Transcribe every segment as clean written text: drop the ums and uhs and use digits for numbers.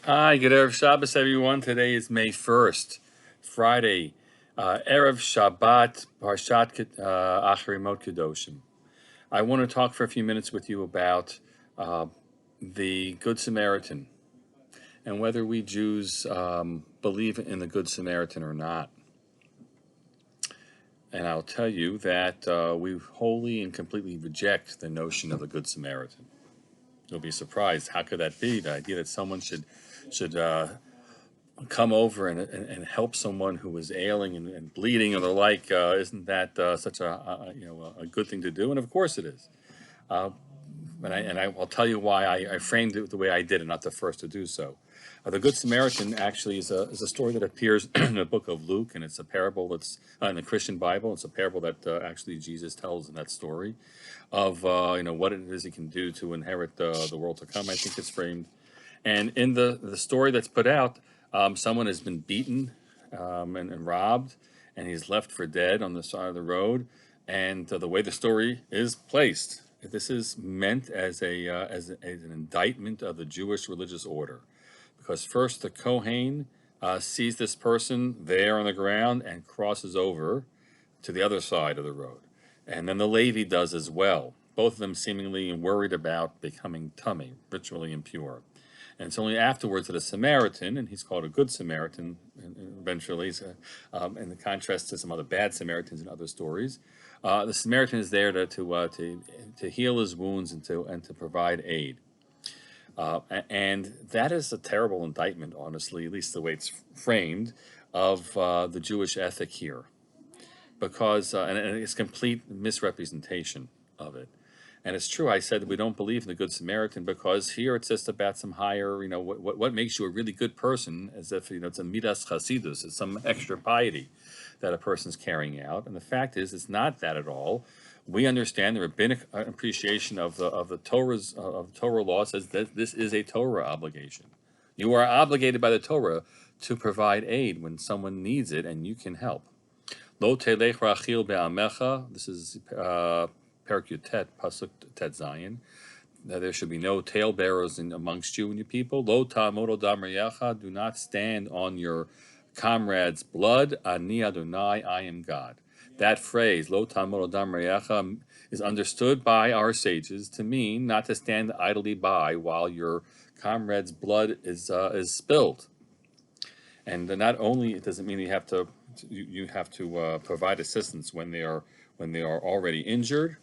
Hi, good Erev Shabbos, everyone. Today is May 1st, Friday, Erev Shabbat, Parshat Acharimot Kedoshim. I want to talk for a few minutes with you about the Good Samaritan and whether we Jews believe in the Good Samaritan or not. And I'll tell you that we wholly and completely reject the notion of the Good Samaritan. You'll be surprised. How could that be? The idea that someone should come over and help someone who is ailing and bleeding and the like, isn't that such a good thing to do? And of course it is. I'll tell you why I framed it the way I did, and not the first to do so. The Good Samaritan actually is a story that appears in the book of Luke, and it's a parable that's in the Christian Bible. It's a parable that actually Jesus tells in that story of what it is he can do to inherit the world to come. I think it's framed, and in the story that's put out, someone has been beaten and robbed, and he's left for dead on the side of the road. And the way the story is placed, this is meant as as an indictment of the Jewish religious order, because first the Kohen sees this person there on the ground and crosses over to the other side of the road, and then the Levi does as well. Both of them seemingly worried about becoming tummy, ritually impure. And it's only afterwards that a Samaritan, and he's called a Good Samaritan, and eventually, in the contrast to some other bad Samaritans in other stories, the Samaritan is there to heal his wounds and to provide aid. And that is a terrible indictment, honestly, at least the way it's framed, of the Jewish ethic here, because and it's complete misrepresentation of it. And it's true, I said that we don't believe in the Good Samaritan because here it's just about some higher, what makes you a really good person, as if, it's a midas chasidus, it's some extra piety that a person's carrying out. And the fact is, it's not that at all. We understand the rabbinic appreciation of the Torah law says that this is a Torah obligation. You are obligated by the Torah to provide aid when someone needs it, and you can help. Lo telech rachil be'amecha. This is Perek Yutet, Pasuk Tet Zayin. There should be no talebearers amongst you and your people. Lo ta'amod odam reyacha. Do not stand on your comrade's blood. Ani Adonai, I am God. That phrase, Lo ta'amod odam reyacha, is understood by our sages to mean not to stand idly by while your comrade's blood is spilled. And not only does it mean you have to provide assistance when they are already injured,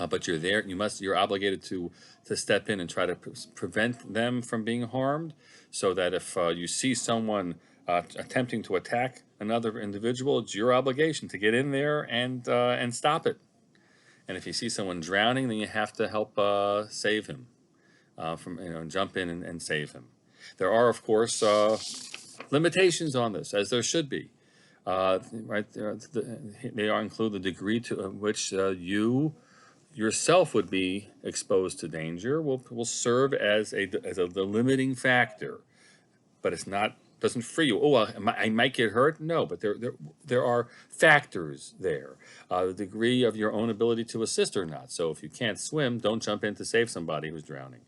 but you're obligated to step in and try to prevent them from being harmed, so that if you see someone attempting to attack another individual, it's your obligation to get in there and stop it. And if you see someone drowning, then you have to help save him from jump in and save him. There are, of course, limitations on this, as there should be. Right there, they include the degree to which you yourself would be exposed to danger will serve as the limiting factor, but it's not doesn't free you. Oh, I might get hurt. No, but there are factors there. The degree of your own ability to assist or not. So if you can't swim, don't jump in to save somebody who's drowning.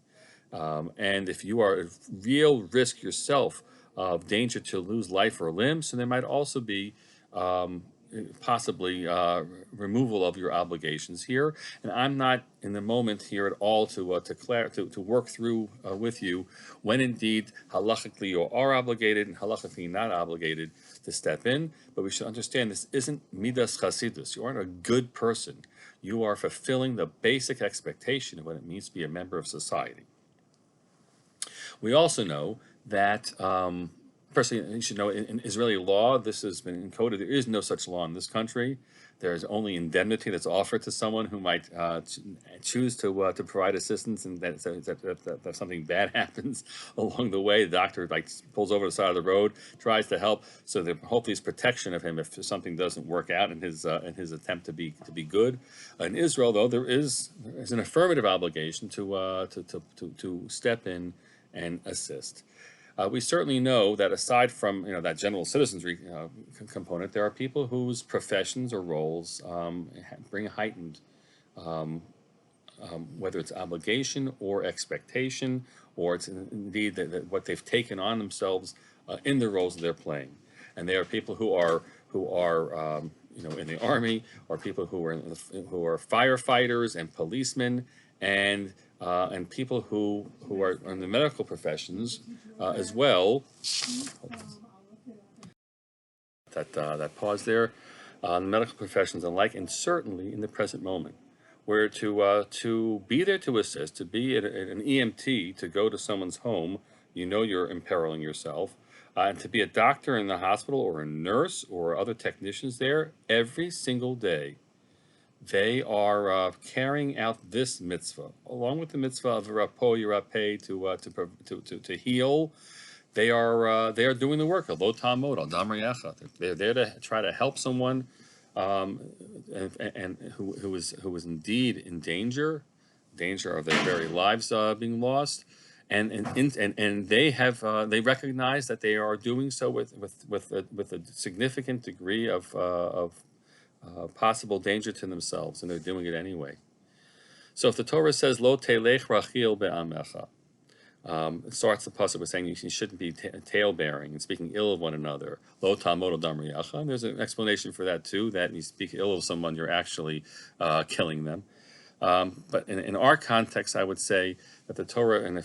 And if you are at real risk yourself of danger to lose life or limb, so there might also be possibly removal of your obligations here. And I'm not in the moment here at all to work through with you when indeed halachically you are obligated and halachically not obligated to step in. But we should understand this isn't midas chasidus. You aren't a good person. You are fulfilling the basic expectation of what it means to be a member of society. We also know that, firstly, you should know in Israeli law, this has been encoded. There is no such law in this country. There's only indemnity that's offered to someone who might choose to provide assistance, and that something bad happens along the way. The doctor pulls over the side of the road, tries to help, so there hopefully is protection of him if something doesn't work out in his attempt to be good. In Israel, though, there's an affirmative obligation to step in and assist. We certainly know that aside from that general citizenry component, there are people whose professions or roles bring heightened, whether it's obligation or expectation or it's indeed what they've taken on themselves in the roles that they're playing. And they are people who are in the army, or people who are firefighters and policemen, and people who are in the medical professions as well. That pause there, medical professions alike, and certainly in the present moment, where to be there to assist, to be an EMT, to go to someone's home, you're imperiling yourself, and to be a doctor in the hospital, or a nurse, or other technicians there every single day. They are carrying out this mitzvah, along with the mitzvah of rapo yirapeh, to heal. They are doing the work of lo tamod al dam re'echa. They're there to try to help someone, and who is indeed in danger of their very lives being lost, and they recognize that they are doing so with a significant degree of possible danger to themselves, and they're doing it anyway. So if the Torah says lo telech rachil be'amecha, it starts the pasuk with saying you shouldn't be tale-bearing and speaking ill of one another. Lo tamod al dam re'echa. And there's an explanation for that too, that when you speak ill of someone, you're actually killing them. But in our context, I would say that the Torah,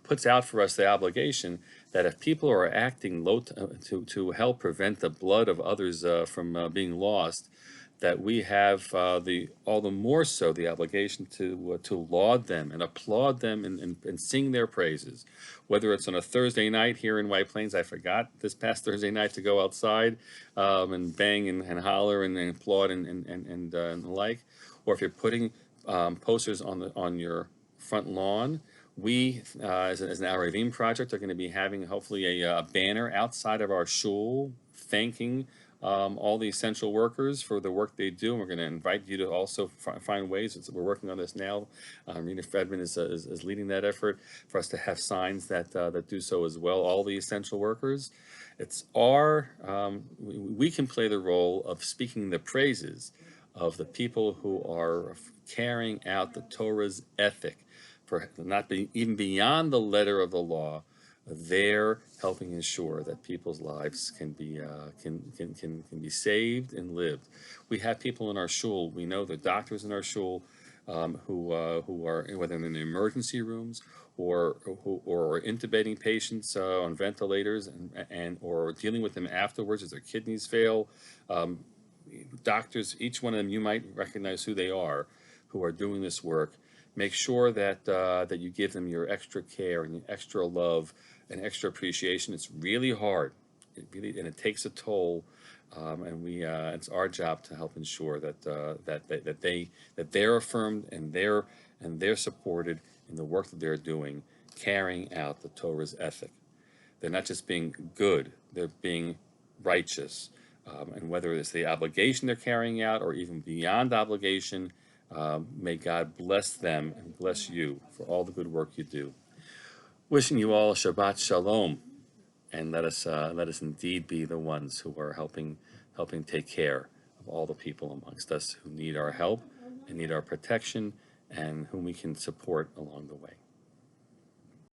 puts out for us the obligation that if people are acting to help prevent the blood of others from being lost, that we have all the more so the obligation to laud them and applaud them and sing their praises. Whether it's on a Thursday night here in White Plains, I forgot this past Thursday night to go outside and bang and holler and applaud and the like, or if you're putting posters on your front lawn. We, as an Arevim project, are going to be having hopefully a banner outside of our shul thanking all the essential workers for the work they do. And we're going to invite you to also find ways. We're working on this now. Rena Fredman is leading that effort for us to have signs that do so as well. All the essential workers. It's we can play the role of speaking the praises of the people who are carrying out the Torah's ethic, for not being even beyond the letter of the law. They're helping ensure that people's lives can be saved and lived. We have people in our shul. We know the doctors in our shul who are, whether in the emergency rooms or intubating patients on ventilators or dealing with them afterwards as their kidneys fail. Doctors, each one of them, you might recognize who they are, who are doing this work. Make sure that you give them your extra care and your extra love and extra appreciation. It's really hard, and it takes a toll. And it's our job to help ensure that they're affirmed and they're supported in the work that they're doing, carrying out the Torah's ethic. They're not just being good; they're being righteous. And whether it's the obligation they're carrying out or even beyond obligation, may God bless them and bless you for all the good work you do. Wishing you all a Shabbat Shalom, and let us indeed be the ones who are helping take care of all the people amongst us who need our help and need our protection, and whom we can support along the way.